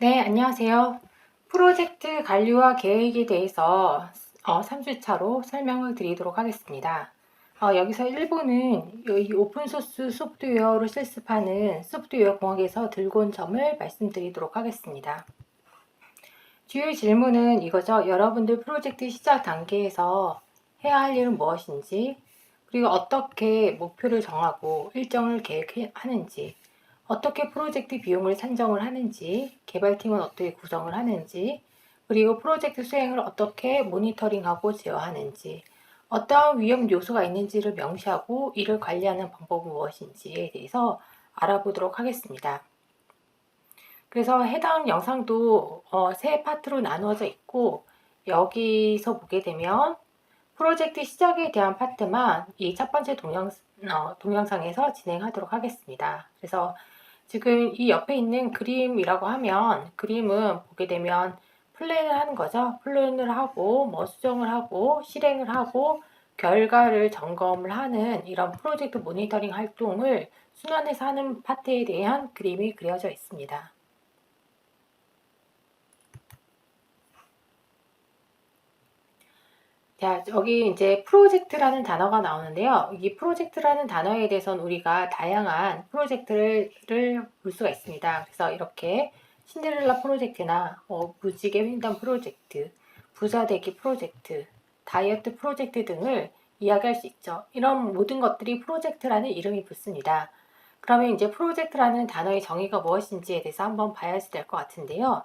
네, 안녕하세요. 프로젝트 관리와 계획에 대해서 3주차로 설명을 드리도록 하겠습니다. 여기서 1부는 이 오픈소스 소프트웨어로 실습하는 소프트웨어 공학에서 들고 온 점을 말씀드리도록 하겠습니다. 주요 질문은 이거죠. 여러분들 프로젝트 시작 단계에서 해야 할 일은 무엇인지, 그리고 어떻게 목표를 정하고 일정을 계획하는지, 어떻게 프로젝트 비용을 산정을 하는지, 개발팀은 어떻게 구성을 하는지, 그리고 프로젝트 수행을 어떻게 모니터링하고 제어하는지, 어떠한 위험 요소가 있는지를 명시하고 이를 관리하는 방법은 무엇인지에 대해서 알아보도록 하겠습니다. 그래서 해당 영상도 세 파트로 나누어져 있고, 여기서 보게 되면 프로젝트 시작에 대한 파트만 이 첫 번째 동영상에서 진행하도록 하겠습니다. 그래서 지금 이 옆에 있는 그림이라고 하면, 그림은 보게 되면 플랜을 하는 거죠. 플랜을 하고 뭐 수정을 하고 실행을 하고 결과를 점검을 하는 이런 프로젝트 모니터링 활동을 순환해서 하는 파트에 대한 그림이 그려져 있습니다. 자, 여기 이제 프로젝트라는 단어가 나오는데요. 이 프로젝트라는 단어에 대해서는 우리가 다양한 프로젝트를 볼 수가 있습니다. 그래서 이렇게 신데렐라 프로젝트나 무지개 횡단 프로젝트, 부자되기 프로젝트, 다이어트 프로젝트 등을 이야기할 수 있죠. 이런 모든 것들이 프로젝트라는 이름이 붙습니다. 그러면 이제 프로젝트라는 단어의 정의가 무엇인지에 대해서 한번 봐야 될 것 같은데요.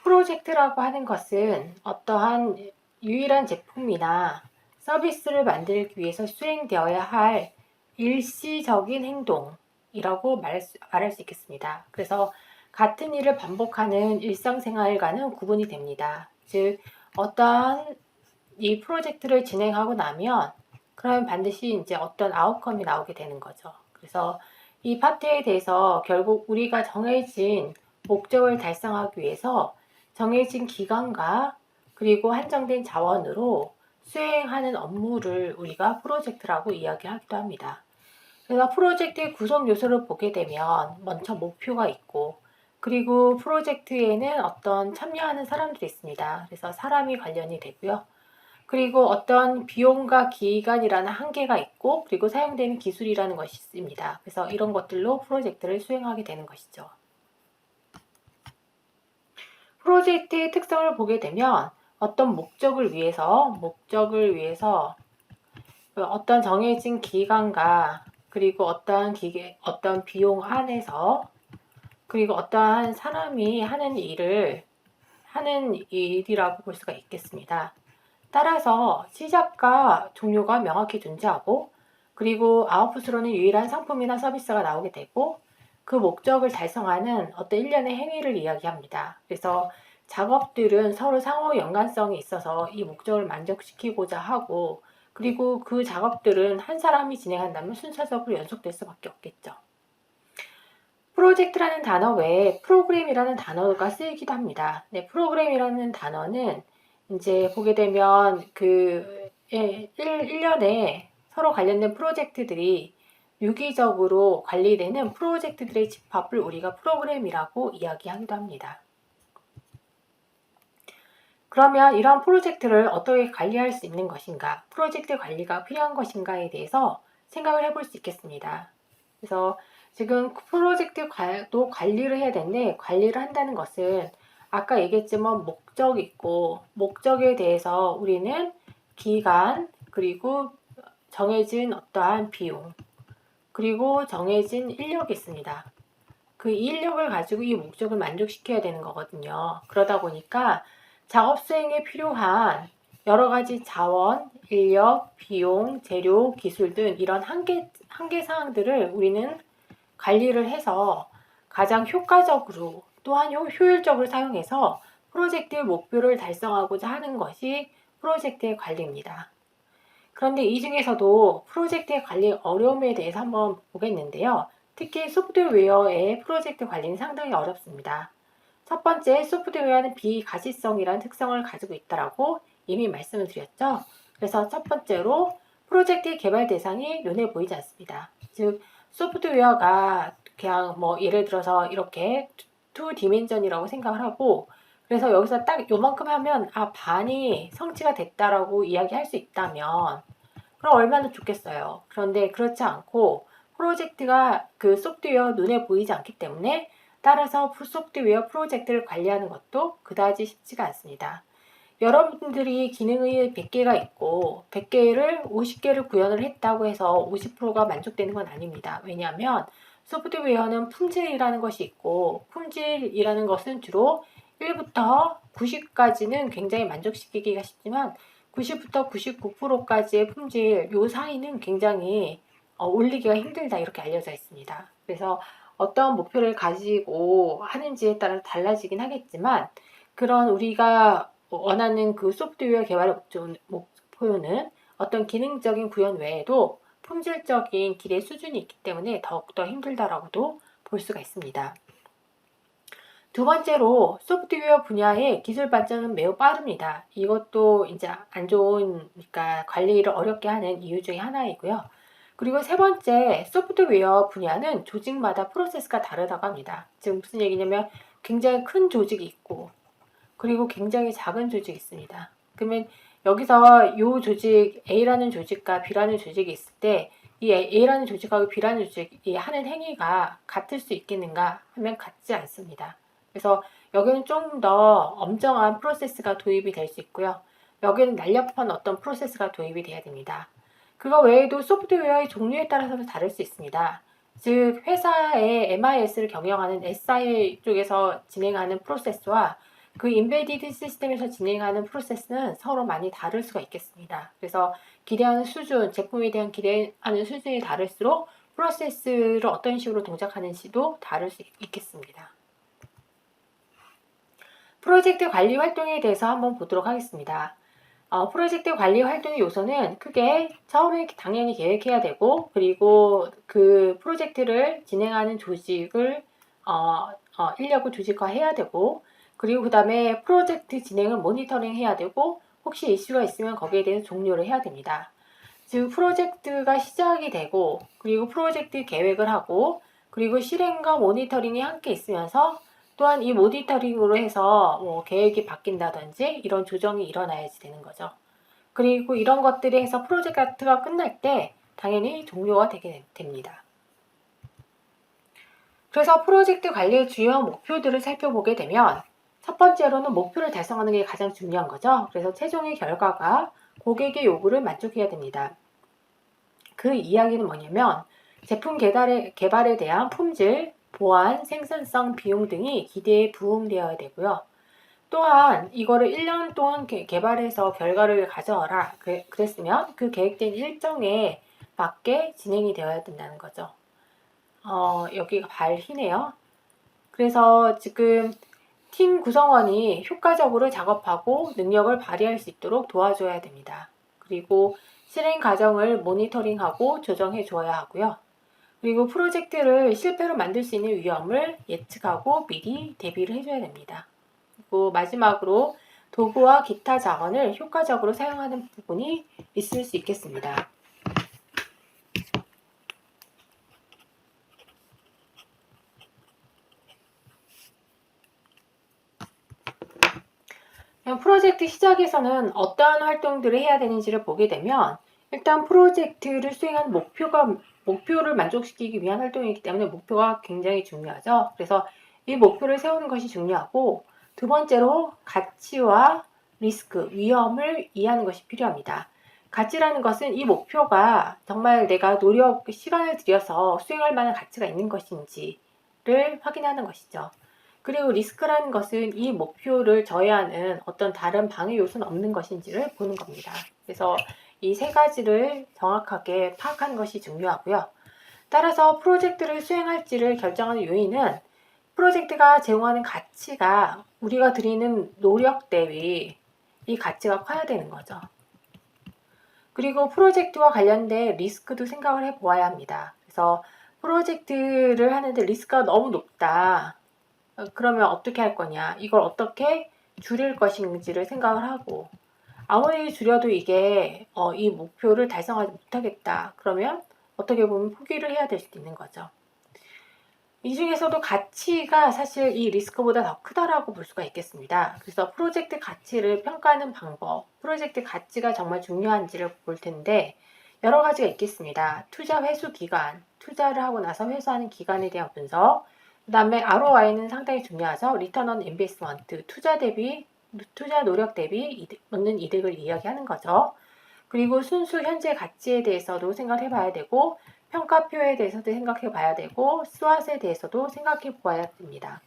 프로젝트라고 하는 것은 어떠한 유일한 제품이나 서비스를 만들기 위해서 수행되어야 할 일시적인 행동이라고 말할 수 있겠습니다. 그래서 같은 일을 반복하는 일상생활과는 구분이 됩니다. 즉, 어떠한 이 프로젝트를 진행하고 나면 그러면 반드시 이제 어떤 아웃컴이 나오게 되는 거죠. 그래서 이 파트에 대해서 결국 우리가 정해진 목적을 달성하기 위해서 정해진 기간과 그리고 한정된 자원으로 수행하는 업무를 우리가 프로젝트라고 이야기하기도 합니다. 그래서 프로젝트의 구성 요소를 보게 되면 먼저 목표가 있고, 그리고 프로젝트에는 어떤 참여하는 사람들이 있습니다. 그래서 사람이 관련이 되고요. 그리고 어떤 비용과 기간이라는 한계가 있고, 그리고 사용되는 기술이라는 것이 있습니다. 그래서 이런 것들로 프로젝트를 수행하게 되는 것이죠. 프로젝트의 특성을 보게 되면 어떤 목적을 위해서 어떤 정해진 기간과 그리고 어떤 비용 안에서 그리고 어떠한 사람이 하는 일이라고 볼 수가 있겠습니다. 따라서 시작과 종료가 명확히 존재하고, 그리고 아웃풋으로는 유일한 상품이나 서비스가 나오게 되고, 그 목적을 달성하는 어떤 일련의 행위를 이야기합니다. 그래서 작업들은 서로 상호 연관성이 있어서 이 목적을 만족시키고자 하고, 그리고 그 작업들은 한 사람이 진행한다면 순차적으로 연속될 수밖에 없겠죠. 프로젝트라는 단어 외에 프로그램이라는 단어가 쓰이기도 합니다. 네, 프로그램이라는 단어는 이제 보게 되면 1년에 서로 관련된 프로젝트들이 유기적으로 관리되는 프로젝트들의 집합을 우리가 프로그램이라고 이야기하기도 합니다. 그러면 이러한 프로젝트를 어떻게 관리할 수 있는 것인가, 프로젝트 관리가 필요한 것인가에 대해서 생각을 해볼 수 있겠습니다. 그래서 지금 프로젝트도 관리를 해야 되는데, 관리를 한다는 것은 아까 얘기했지만 목적이 있고, 목적에 대해서 우리는 기간, 그리고 정해진 어떠한 비용, 그리고 정해진 인력이 있습니다. 그 인력을 가지고 이 목적을 만족시켜야 되는 거거든요. 그러다 보니까 작업 수행에 필요한 여러 가지 자원, 인력, 비용, 재료, 기술 등 이런 한계 사항들을 우리는 관리를 해서 가장 효과적으로 또한 효율적으로 사용해서 프로젝트의 목표를 달성하고자 하는 것이 프로젝트의 관리입니다. 그런데 이 중에서도 프로젝트의 관리 어려움에 대해서 한번 보겠는데요. 특히 소프트웨어의 프로젝트 관리는 상당히 어렵습니다. 첫 번째, 소프트웨어는 비가시성이라는 특성을 가지고 있다라고 이미 말씀을 드렸죠. 그래서 첫 번째로 프로젝트의 개발 대상이 눈에 보이지 않습니다. 즉, 소프트웨어가 그냥 뭐 예를 들어서 이렇게 투 디멘전이라고 생각을 하고, 그래서 여기서 딱 요만큼 하면 반이 성취가 됐다라고 이야기할 수 있다면 그럼 얼마나 좋겠어요. 그런데 그렇지 않고 프로젝트가 그 소프트웨어 눈에 보이지 않기 때문에 따라서 소프트웨어 프로젝트를 관리하는 것도 그다지 쉽지가 않습니다. 여러분들이 기능이 100개가 있고 100개를 50개를 구현을 했다고 해서 50%가 만족되는 건 아닙니다. 왜냐하면 소프트웨어는 품질이라는 것이 있고, 품질이라는 것은 주로 1부터 90까지는 굉장히 만족시키기가 쉽지만 90부터 99%까지의 품질, 요 사이는 굉장히 올리기가 힘들다, 이렇게 알려져 있습니다. 그래서 어떤 목표를 가지고 하는지에 따라 달라지긴 하겠지만, 그런 우리가 원하는 그 소프트웨어 개발의 목표는 어떤 기능적인 구현 외에도 품질적인 기대 수준이 있기 때문에 더욱더 힘들다라고도 볼 수가 있습니다. 두 번째로, 소프트웨어 분야의 기술 발전은 매우 빠릅니다. 이것도 이제 안 좋으니까 관리를 어렵게 하는 이유 중에 하나이고요. 그리고 세 번째, 소프트웨어 분야는 조직마다 프로세스가 다르다고 합니다. 지금 무슨 얘기냐면 굉장히 큰 조직이 있고, 그리고 굉장히 작은 조직이 있습니다. 그러면 여기서 이 조직, A라는 조직과 B라는 조직이 있을 때 이 A라는 조직하고 B라는 조직이 하는 행위가 같을 수 있겠는가 하면 같지 않습니다. 그래서 여기는 좀 더 엄정한 프로세스가 도입이 될 수 있고요. 여기는 날렵한 어떤 프로세스가 도입이 돼야 됩니다. 그거 외에도 소프트웨어의 종류에 따라서도 다를 수 있습니다. 즉, 회사의 MIS를 경영하는 SI 쪽에서 진행하는 프로세스와 그 인베디드 시스템에서 진행하는 프로세스는 서로 많이 다를 수가 있겠습니다. 그래서 기대하는 수준, 제품에 대한 기대하는 수준이 다를수록 프로세스를 어떤 식으로 동작하는지도 다를 수 있겠습니다. 프로젝트 관리 활동에 대해서 한번 보도록 하겠습니다. 프로젝트 관리 활동의 요소는 크게 처음에 당연히 계획해야 되고, 그리고 그 프로젝트를 진행하는 조직을 인력을 조직화해야 되고, 그리고 그 다음에 프로젝트 진행을 모니터링 해야 되고, 혹시 이슈가 있으면 거기에 대해서 종료를 해야 됩니다. 즉, 프로젝트가 시작이 되고, 그리고 프로젝트 계획을 하고, 그리고 실행과 모니터링이 함께 있으면서 또한 이 모니터링으로 해서 계획이 바뀐다든지 이런 조정이 일어나야지 되는 거죠. 그리고 이런 것들이 해서 프로젝트가 끝날 때 당연히 종료가 되게 됩니다. 그래서 프로젝트 관리의 주요 목표들을 살펴보게 되면 첫 번째로는 목표를 달성하는 게 가장 중요한 거죠. 그래서 최종의 결과가 고객의 요구를 만족해야 됩니다. 그 이야기는 뭐냐면 제품 개발에 대한 품질, 보안, 생산성, 비용 등이 기대에 부응되어야 되고요. 또한 이거를 1년 동안 개발해서 결과를 가져와라 그랬으면 그 계획된 일정에 맞게 진행이 되어야 된다는 거죠. 여기가 발휘네요. 그래서 지금 팀 구성원이 효과적으로 작업하고 능력을 발휘할 수 있도록 도와줘야 됩니다. 그리고 실행 과정을 모니터링하고 조정해 주어야 하고요. 그리고 프로젝트를 실패로 만들 수 있는 위험을 예측하고 미리 대비를 해줘야 됩니다. 그리고 마지막으로 도구와 기타 자원을 효과적으로 사용하는 부분이 있을 수 있겠습니다. 프로젝트 시작에서는 어떠한 활동들을 해야 되는지를 보게 되면 일단 프로젝트를 수행하는 목표를 만족시키기 위한 활동이기 때문에 목표가 굉장히 중요하죠. 그래서 이 목표를 세우는 것이 중요하고, 두 번째로 가치와 리스크, 위험을 이해하는 것이 필요합니다. 가치라는 것은 이 목표가 정말 내가 시간을 들여서 수행할 만한 가치가 있는 것인지를 확인하는 것이죠. 그리고 리스크라는 것은 이 목표를 저해하는 어떤 다른 방해 요소는 없는 것인지를 보는 겁니다. 그래서 이 세 가지를 정확하게 파악하는 것이 중요하고요. 따라서 프로젝트를 수행할지를 결정하는 요인은 프로젝트가 제공하는 가치가 우리가 드리는 노력 대비 이 가치가 커야 되는 거죠. 그리고 프로젝트와 관련된 리스크도 생각을 해보아야 합니다. 그래서 프로젝트를 하는데 리스크가 너무 높다. 그러면 어떻게 할 거냐, 이걸 어떻게 줄일 것인지를 생각을 하고, 아무리 줄여도 이게 이 목표를 달성하지 못하겠다, 그러면 어떻게 보면 포기를 해야 될 수도 있는 거죠. 그리고 프로젝트를 수행하는 데 있어서 가장 중요한 것은 프로젝트가 진행되는 과정이기 때문에 프로젝트를 수행하는 과정을 잘 이해하고, 그리고 프로젝트를 수행하는 과정에서 이 중에서도 가치가 사실 이 리스크보다 더 크다라고 볼 수가 있겠습니다. 그래서 프로젝트 가치를 평가하는 방법, 프로젝트 가치가 정말 중요한지를 볼 텐데 여러 가지가 있겠습니다. 투자 회수 기간, 투자를 하고 나서 회수하는 기간에 대한 분석, 그 다음에 ROI는 상당히 중요하죠. 리턴 온 인베스트먼트, 투자 노력 대비 얻는 이득을 이야기하는 거죠. 그리고 순수 현재 가치에 대해서도 생각해 봐야 되고 평가표에 대해서도 생각해 봐야 되고 스왓에 대해서도 생각해 보아야 됩니다.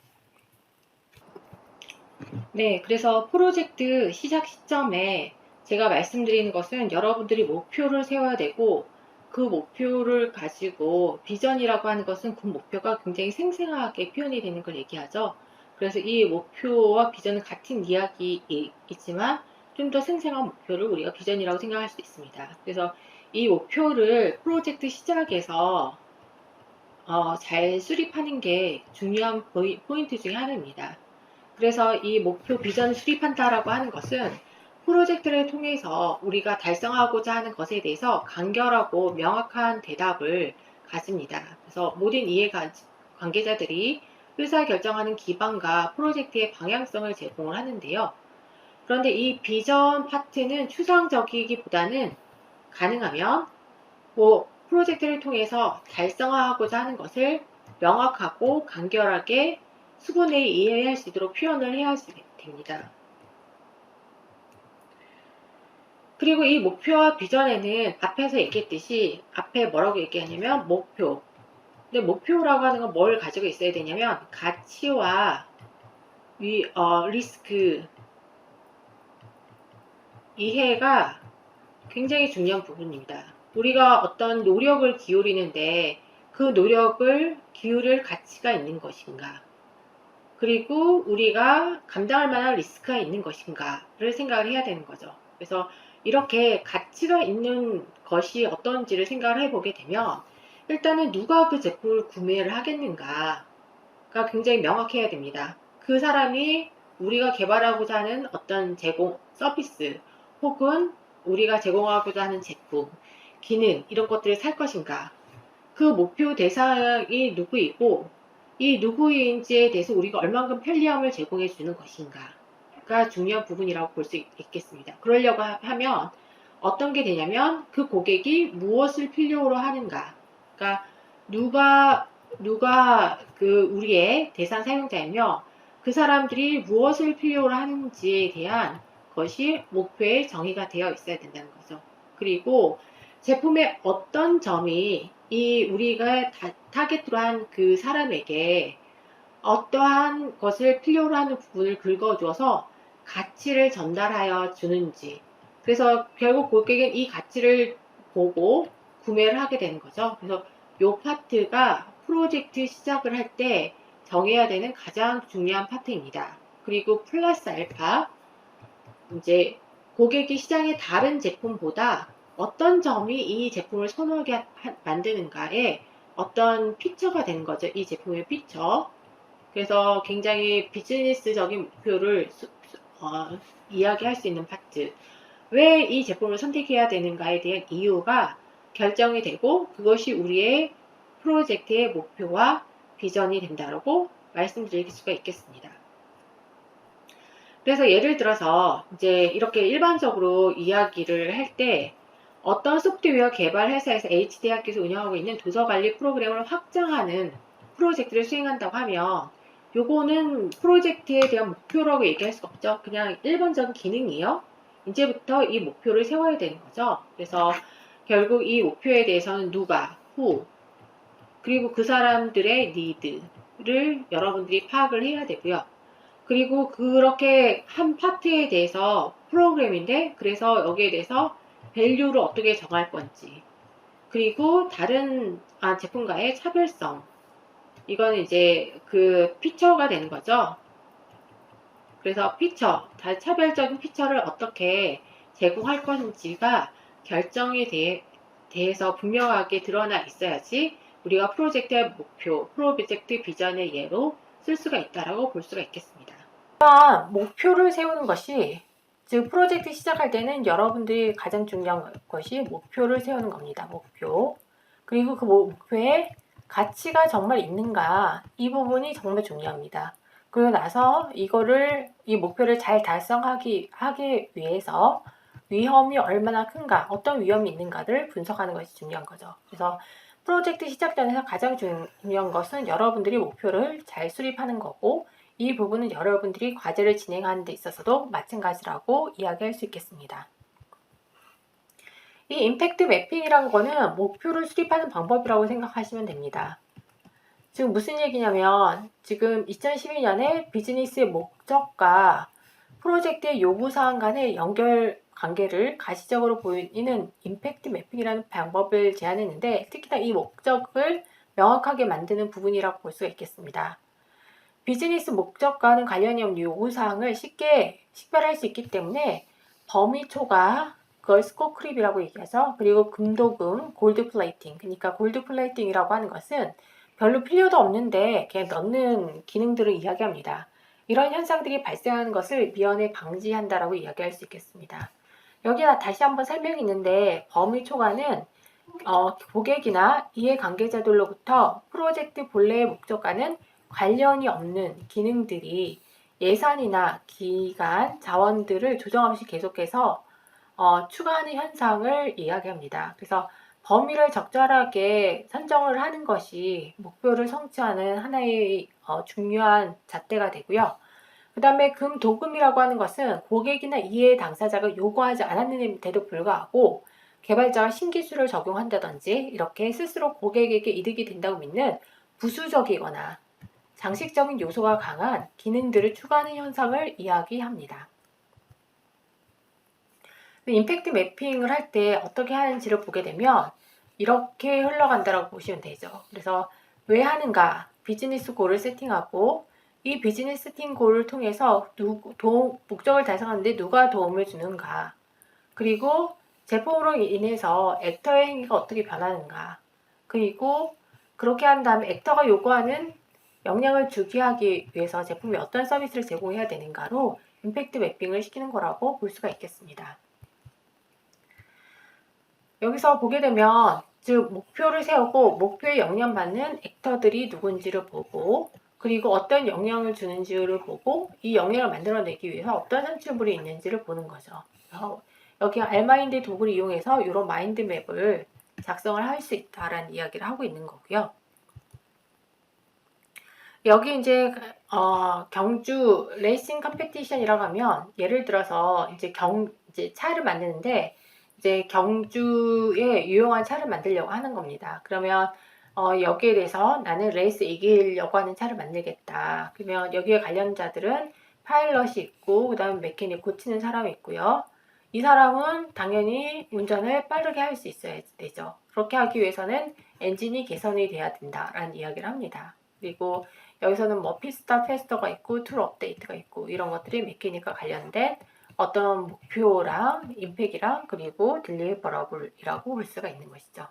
네, 그래서 프로젝트 시작 시점에 제가 말씀드리는 것은 여러분들이 목표를 세워야 되고 그 목표를 가지고 비전이라고 하는 것은 그 목표가 굉장히 생생하게 표현이 되는 걸 얘기하죠. 그래서 이 목표와 비전은 같은 이야기이지만 좀 더 생생한 목표를 우리가 비전이라고 생각할 수 있습니다. 그래서 이 목표를 프로젝트 시작에서 잘 수립하는 게 중요한 포인트 중에 하나입니다. 그래서 이 목표 비전을 수립한다라고 하는 것은 프로젝트를 통해서 우리가 달성하고자 하는 것에 대해서 간결하고 명확한 대답을 가집니다. 그래서 모든 관계자들이 의사결정하는 기반과 프로젝트의 방향성을 제공을 하는데요. 그런데 이 비전 파트는 추상적이기보다는 가능하면 프로젝트를 통해서 달성하고자 하는 것을 명확하고 간결하게 수분에 이해할 수 있도록 표현을 해야 됩니다. 그리고 이 목표와 비전에는 앞에서 얘기했듯이 앞에 뭐라고 얘기하냐면 목표. 근데 목표라고 하는 건 뭘 가지고 있어야 되냐면 가치와 리스크 이해가 굉장히 중요한 부분입니다. 우리가 어떤 노력을 기울이는데 그 노력을 기울일 가치가 있는 것인가? 그리고 우리가 감당할 만한 리스크가 있는 것인가를 생각을 해야 되는 거죠. 그래서 이렇게 가치가 있는 것이 어떤지를 생각을 해보게 되면 일단은 누가 그 제품을 구매를 하겠는가가 굉장히 명확해야 됩니다. 그 사람이 우리가 개발하고자 하는 어떤 서비스 혹은 우리가 제공하고자 하는 제품, 기능 이런 것들을 살 것인가, 그 목표 대상이 누구이고 이 누구인지에 대해서 우리가 얼만큼 편리함을 제공해 주는 것인가가 중요한 부분이라고 볼 수 있겠습니다. 그러려고 하면 어떤 게 되냐면 그 고객이 무엇을 필요로 하는가, 그러니까 누가 그 우리의 대상 사용자이며 그 사람들이 무엇을 필요로 하는지에 대한 것이 목표에 정의가 되어 있어야 된다는 거죠. 그리고 제품의 어떤 점이 이 우리가 타겟으로 한 그 사람에게 어떠한 것을 필요로 하는 부분을 긁어주어서 가치를 전달하여 주는지, 그래서 결국 고객은 이 가치를 보고 구매를 하게 되는 거죠. 그래서 이 파트가 프로젝트 시작을 할 때 정해야 되는 가장 중요한 파트입니다. 그리고 플러스 알파, 이제 고객이 시장의 다른 제품보다 어떤 점이 이 제품을 선호하게 만드는가에 어떤 피처가 되는 거죠. 이 제품의 피처. 그래서 굉장히 비즈니스적인 목표를 이야기할 수 있는 파트. 왜 이 제품을 선택해야 되는가에 대한 이유가 결정이 되고 그것이 우리의 프로젝트의 목표와 비전이 된다고 말씀드릴 수가 있겠습니다. 그래서 예를 들어서 이제 이렇게 일반적으로 이야기를 할 때 어떤 소프트웨어 개발 회사에서 H대학교에서 운영하고 있는 도서관리 프로그램을 확장하는 프로젝트를 수행한다고 하면 요거는 프로젝트에 대한 목표라고 얘기할 수가 없죠. 그냥 일반적인 기능이요. 이제부터 이 목표를 세워야 되는 거죠. 그래서 결국 이 목표에 대해서는 누가, who, 그리고 그 사람들의 need를 여러분들이 파악을 해야 되고요. 그리고 그렇게 한 파트에 대해서 프로그램인데 그래서 여기에 대해서 밸류를 어떻게 정할 건지, 그리고 다른 제품과의 차별성, 이거는 이제 그 피처가 되는 거죠. 그래서 차별적인 피처를 어떻게 제공할 것인지가 결정에 대해서 분명하게 드러나 있어야지 우리가 프로젝트의 목표, 프로젝트 비전의 예로 쓸 수가 있다라고 볼 수가 있겠습니다. 목표를 세우는 것이, 즉 프로젝트 시작할 때는 여러분들이 가장 중요한 것이 목표를 세우는 겁니다. 목표. 그리고 그 목표에 가치가 정말 있는가, 이 부분이 정말 중요합니다. 그러고 나서 이 목표를 잘 달성하기 위해서 위험이 얼마나 큰가, 어떤 위험이 있는가를 분석하는 것이 중요한 거죠. 그래서 프로젝트 시작 전에서 가장 중요한 것은 여러분들이 목표를 잘 수립하는 거고, 이 부분은 여러분들이 과제를 진행하는 데 있어서도 마찬가지라고 이야기할 수 있겠습니다. 이 임팩트 매핑이란 거는 목표를 수립하는 방법이라고 생각하시면 됩니다. 지금 무슨 얘기냐면, 지금 2012년에 비즈니스의 목적과 프로젝트의 요구사항 간의 연결 관계를 가시적으로 보이는 임팩트 매핑이라는 방법을 제안했는데, 특히나 이 목적을 명확하게 만드는 부분이라고 볼 수가 있겠습니다. 비즈니스 목적과는 관련이 없는 요구사항을 쉽게 식별할 수 있기 때문에 범위 초과, 그걸 스코어 크립이라고 얘기하죠. 그리고 금도금, 골드 플레이팅. 그러니까 골드 플레이팅이라고 하는 것은 별로 필요도 없는데 그냥 넣는 기능들을 이야기합니다. 이런 현상들이 발생하는 것을 미연에 방지한다라고 이야기할 수 있겠습니다. 여기 다시 한번 설명이 있는데, 범위 초과는 고객이나 이해관계자들로부터 프로젝트 본래의 목적과는 관련이 없는 기능들이 예산이나 기간, 자원들을 조정 없이 계속해서 추가하는 현상을 이야기합니다. 그래서 범위를 적절하게 선정을 하는 것이 목표를 성취하는 하나의 중요한 잣대가 되고요. 그 다음에 금도금이라고 하는 것은 고객이나 이해 당사자가 요구하지 않았는데도 불구하고 개발자가 신기술을 적용한다든지 이렇게 스스로 고객에게 이득이 된다고 믿는 부수적이거나 장식적인 요소가 강한 기능들을 추가하는 현상을 이야기합니다. 임팩트 매핑을 할 때 어떻게 하는지를 보게 되면 이렇게 흘러간다고 보시면 되죠. 그래서 왜 하는가? 비즈니스 골을 세팅하고, 이 비즈니스 세팅 골을 통해서 목적을 달성하는데 누가 도움을 주는가? 그리고 제품으로 인해서 액터의 행위가 어떻게 변하는가? 그리고 그렇게 한 다음에 액터가 요구하는 영향을 주게 하기 위해서 제품이 어떤 서비스를 제공해야 되는가로 임팩트 매핑을 시키는 거라고 볼 수가 있겠습니다. 여기서 보게 되면, 즉 목표를 세우고 목표에 영향받는 액터들이 누군지를 보고, 그리고 어떤 영향을 주는지를 보고, 이 영향을 만들어내기 위해서 어떤 산출물이 있는지를 보는 거죠. 여기 알마인드 도구를 이용해서 이런 마인드맵을 작성을 할 수 있다라는 이야기를 하고 있는 거고요. 여기 이제 경주 레이싱 컴피티션이라고 하면, 예를 들어서 이제 차를 만드는데 이제 경주에 유용한 차를 만들려고 하는 겁니다. 그러면 여기에 대해서 나는 레이스 이기려고 하는 차를 만들겠다. 그러면 여기에 관련자들은 파일럿이 있고, 그 다음에 메케닉 고치는 사람이 있고요. 이 사람은 당연히 운전을 빠르게 할 수 있어야 되죠. 그렇게 하기 위해서는 엔진이 개선이 돼야 된다라는 이야기를 합니다. 그리고 여기서는 뭐 피스타 페스터가 있고 툴 업데이트가 있고, 이런 것들이 메케닉과 관련된 어떤 목표랑 임팩이랑 그리고 딜리버러블이라고 볼 수가 있는 것이죠.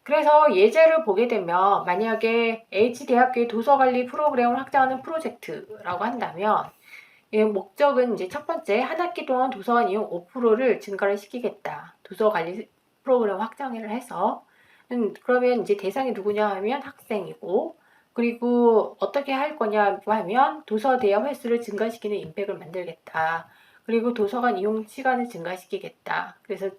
그래서 예제를 보게 되면, 만약에 H대학교의 도서관리 프로그램을 확장하는 프로젝트라고 한다면, 이 목적은 이제 첫 번째, 한 학기 동안 도서관 이용 5%를 증가를 시키겠다. 도서관리 프로그램 확장을 해서. 그러면 이제 대상이 누구냐 하면 학생이고, 그리고 어떻게 할 거냐고 하면 도서 대여 횟수를 증가시키는 임팩을 만들겠다. 그리고 도서관 이용 시간을 증가시키겠다. 그래서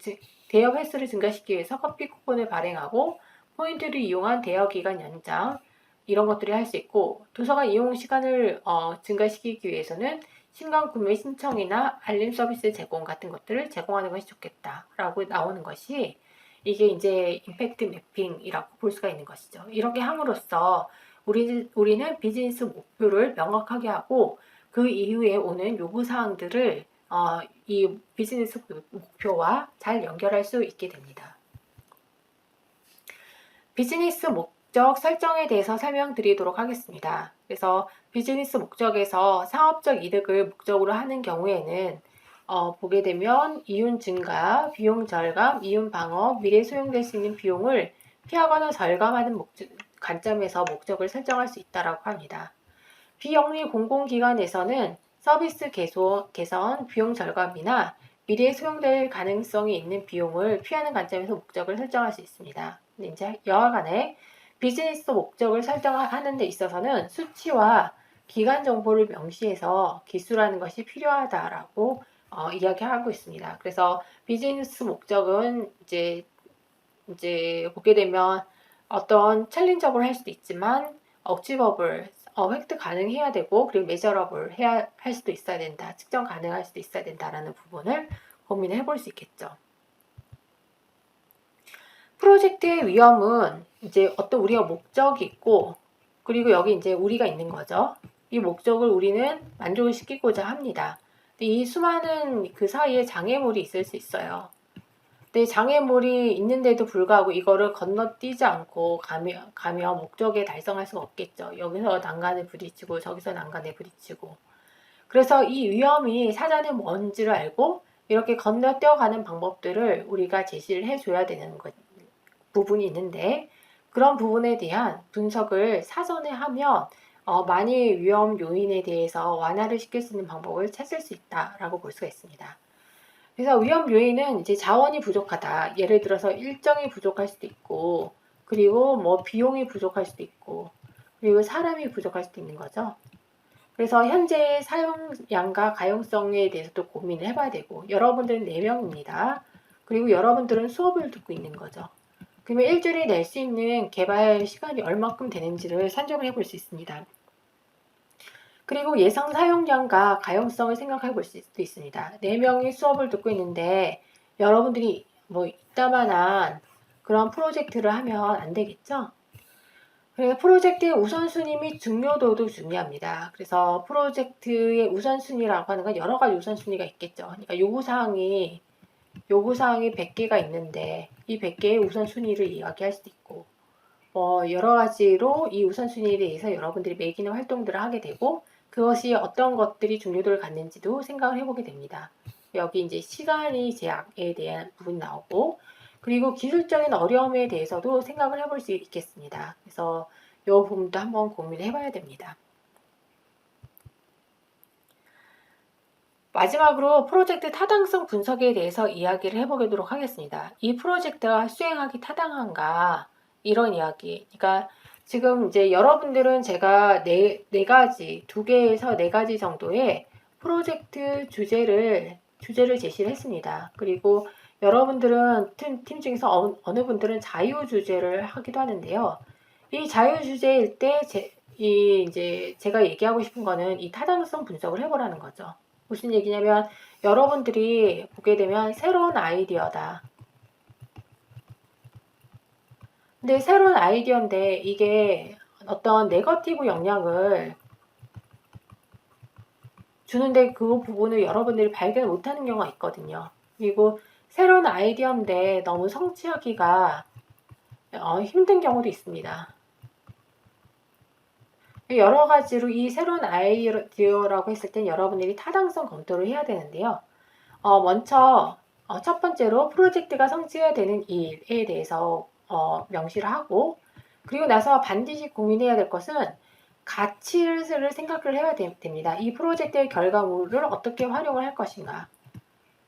대여 횟수를 증가시키기 위해서 커피 쿠폰을 발행하고 포인트를 이용한 대여 기간 연장, 이런 것들이 할 수 있고, 도서관 이용 시간을 증가시키기 위해서는 신간 구매 신청이나 알림 서비스 제공 같은 것들을 제공하는 것이 좋겠다라고 나오는 것이, 이게 이제 임팩트 매핑이라고 볼 수가 있는 것이죠. 이렇게 함으로써 우리는 비즈니스 목표를 명확하게 하고, 그 이후에 오는 요구사항들을 이 비즈니스 목표와 잘 연결할 수 있게 됩니다. 비즈니스 목적 설정에 대해서 설명드리도록 하겠습니다. 그래서 비즈니스 목적에서 사업적 이득을 목적으로 하는 경우에는 보게 되면 이윤 증가, 비용 절감, 이윤 방어, 미래에 소용될 수 있는 비용을 피하거나 절감하는 관점에서 목적을 설정할 수 있다고 합니다. 비영리 공공기관에서는 서비스 개선, 비용 절감이나 미래에 소용될 가능성이 있는 비용을 피하는 관점에서 목적을 설정할 수 있습니다. 근데 이제 여하간에 비즈니스 목적을 설정하는 데 있어서는 수치와 기간 정보를 명시해서 기술하는 것이 필요하다라고 이야기하고 있습니다. 그래서 비즈니스 목적은 이제 보게 되면 어떤 챌린저블을 할 수도 있지만 억지버블 획득 가능해야 되고, 그리고 메저러블 해야 할 수도 있어야 된다, 측정 가능할 수도 있어야 된다라는 부분을 고민을 해볼 수 있겠죠. 프로젝트의 위험은 이제 어떤 우리가 목적이 있고, 그리고 여기 이제 우리가 있는 거죠. 이 목적을 우리는 만족을 시키고자 합니다. 근데 이 수많은 그 사이에 장애물이 있을 수 있어요. 근데 장애물이 있는데도 불구하고 이거를 건너뛰지 않고 가며 목적에 달성할 수가 없겠죠. 여기서 난간에 부딪히고 저기서 난간에 부딪히고. 그래서 이 위험이 사전에 뭔지를 알고 이렇게 건너뛰어가는 방법들을 우리가 제시를 해줘야 되는 부분이 있는데, 그런 부분에 대한 분석을 사전에 하면 많이 위험 요인에 대해서 완화를 시킬 수 있는 방법을 찾을 수 있다라고 볼 수가 있습니다. 그래서 위험 요인은 이제 자원이 부족하다. 예를 들어서 일정이 부족할 수도 있고, 그리고 뭐 비용이 부족할 수도 있고, 그리고 사람이 부족할 수도 있는 거죠. 그래서 현재의 사용량과 가용성에 대해서도 고민을 해봐야 되고, 여러분들은 4명입니다. 그리고 여러분들은 수업을 듣고 있는 거죠. 그러면 일주일에 낼 수 있는 개발 시간이 얼마큼 되는지를 산정을 해볼 수 있습니다. 그리고 예상 사용량과 가용성을 생각해 볼 수도 있습니다. 4명이 수업을 듣고 있는데 여러분들이 뭐 이따만한 그런 프로젝트를 하면 안 되겠죠? 그래서 프로젝트의 우선순위 및 중요도도 중요합니다. 그래서 프로젝트의 우선순위라고 하는 건 여러 가지 우선순위가 있겠죠. 그러니까 요구사항이 100개가 있는데 이 100개의 우선순위를 이야기할 수도 있고, 여러 가지로 이 우선순위에 대해서 여러분들이 매기는 활동들을 하게 되고, 그것이 어떤 것들이 중요도를 갖는지도 생각을 해보게 됩니다. 여기 이제 시간이 제약에 대한 부분이 나오고, 그리고 기술적인 어려움에 대해서도 생각을 해볼 수 있겠습니다. 그래서 이 부분도 한번 고민을 해봐야 됩니다. 마지막으로 프로젝트 타당성 분석에 대해서 이야기를 해보도록 하겠습니다. 이 프로젝트가 수행하기 타당한가, 이런 이야기. 그러니까 지금 이제 여러분들은 제가 2개에서 4가지 정도의 프로젝트 주제를 제시를 했습니다. 그리고 여러분들은 팀 중에서 어느 분들은 자유 주제를 하기도 하는데요. 이 자유 주제일 때 이제 제가 얘기하고 싶은 거는 이 타당성 분석을 해보라는 거죠. 무슨 얘기냐면, 여러분들이 보게 되면 새로운 아이디어다. 근데 새로운 아이디어인데 이게 어떤 네거티브 영향을 주는데 그 부분을 여러분들이 발견 못하는 경우가 있거든요. 그리고 새로운 아이디어인데 너무 성취하기가 힘든 경우도 있습니다. 여러 가지로 이 새로운 아이디어라고 했을 땐 여러분들이 타당성 검토를 해야 되는데요. 먼저 첫 번째로 프로젝트가 성취해야 되는 일에 대해서 명시를 하고, 그리고 나서 반드시 고민해야 될 것은 가치를 생각을 해야 됩니다. 이 프로젝트의 결과물을 어떻게 활용을 할 것인가.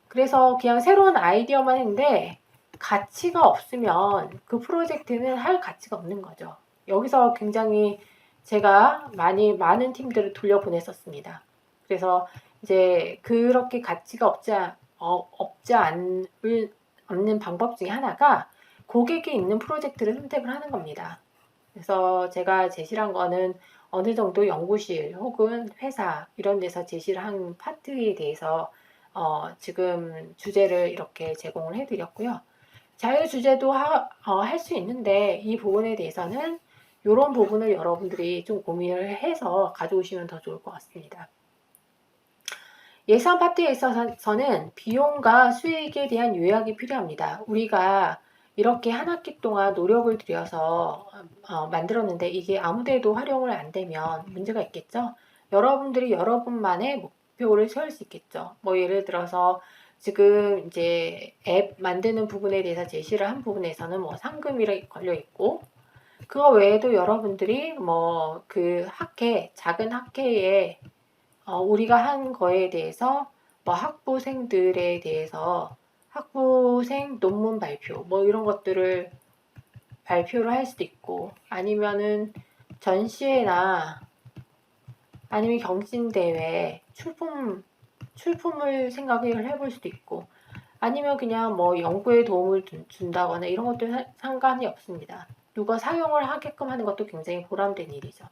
그래서 그냥 새로운 아이디어만 했는데 가치가 없으면 그 프로젝트는 할 가치가 없는 거죠. 여기서 굉장히 제가 많은 팀들을 돌려보냈었습니다. 그래서 이제 그렇게 가치가 없지 않는 방법 중에 하나가 고객이 있는 프로젝트를 선택을 하는 겁니다. 그래서 제가 제시를 한 거는 어느 정도 연구실 혹은 회사 이런 데서 제시를 한 파트에 대해서 지금 주제를 이렇게 제공을 해드렸고요. 자유 주제도 할 수 있는데 이 부분에 대해서는 이런 부분을 여러분들이 좀 고민을 해서 가져오시면 더 좋을 것 같습니다. 예산 파트에 있어서는 비용과 수익에 대한 요약이 필요합니다. 우리가 이렇게 한 학기 동안 노력을 들여서 만들었는데 이게 아무데도 활용을 안 되면 문제가 있겠죠? 여러분들이 여러분만의 목표를 세울 수 있겠죠. 뭐 예를 들어서 지금 이제 앱 만드는 부분에 대해서 제시를 한 부분에서는 뭐 상금이 걸려 있고, 그거 외에도 여러분들이 뭐 그 작은 학회에 우리가 한 거에 대해서 뭐 학부생들에 대해서 학부생 논문 발표 뭐 이런 것들을 발표를 할 수도 있고, 아니면은 전시회나 아니면 경진대회 출품을 생각을 해볼 수도 있고, 아니면 그냥 뭐 연구에 도움을 준다거나 이런 것도 상관이 없습니다. 누가 사용을 하게끔 하는 것도 굉장히 보람된 일이죠.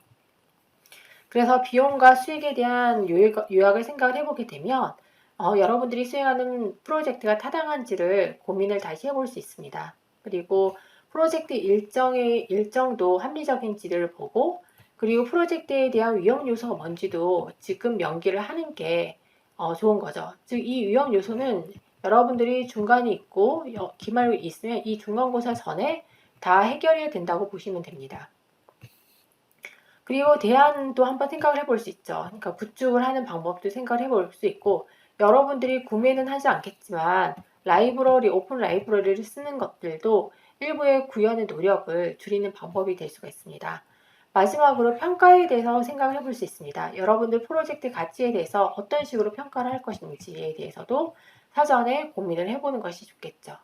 그래서 비용과 수익에 대한 요약을 생각을 해보게 되면 여러분들이 수행하는 프로젝트가 타당한지를 고민을 다시 해볼 수 있습니다. 그리고 프로젝트 일정도 합리적인지를 보고, 그리고 프로젝트에 대한 위험 요소가 뭔지도 지금 명기를 하는 게 좋은 거죠. 즉, 이 위험 요소는 여러분들이 중간이 있고 기말이 있으면 이 중간고사 전에 다 해결해야 된다고 보시면 됩니다. 그리고 대안도 한번 생각을 해볼 수 있죠. 그러니까 구축을 하는 방법도 생각을 해볼 수 있고, 여러분들이 구매는 하지 않겠지만 오픈 라이브러리를 쓰는 것들도 일부의 구현의 노력을 줄이는 방법이 될 수가 있습니다. 마지막으로 평가에 대해서 생각을 해볼 수 있습니다. 여러분들 프로젝트 가치에 대해서 어떤 식으로 평가를 할 것인지에 대해서도 사전에 고민을 해보는 것이 좋겠죠.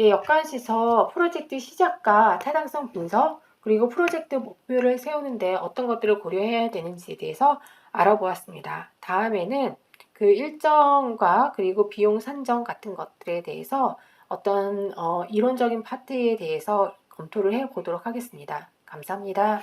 예, 역관시서 프로젝트 시작과 타당성 분석, 그리고 프로젝트 목표를 세우는데 어떤 것들을 고려해야 되는지에 대해서 알아보았습니다. 다음에는 그 일정과 그리고 비용 산정 같은 것들에 대해서 어떤 이론적인 파트에 대해서 검토를 해 보도록 하겠습니다. 감사합니다.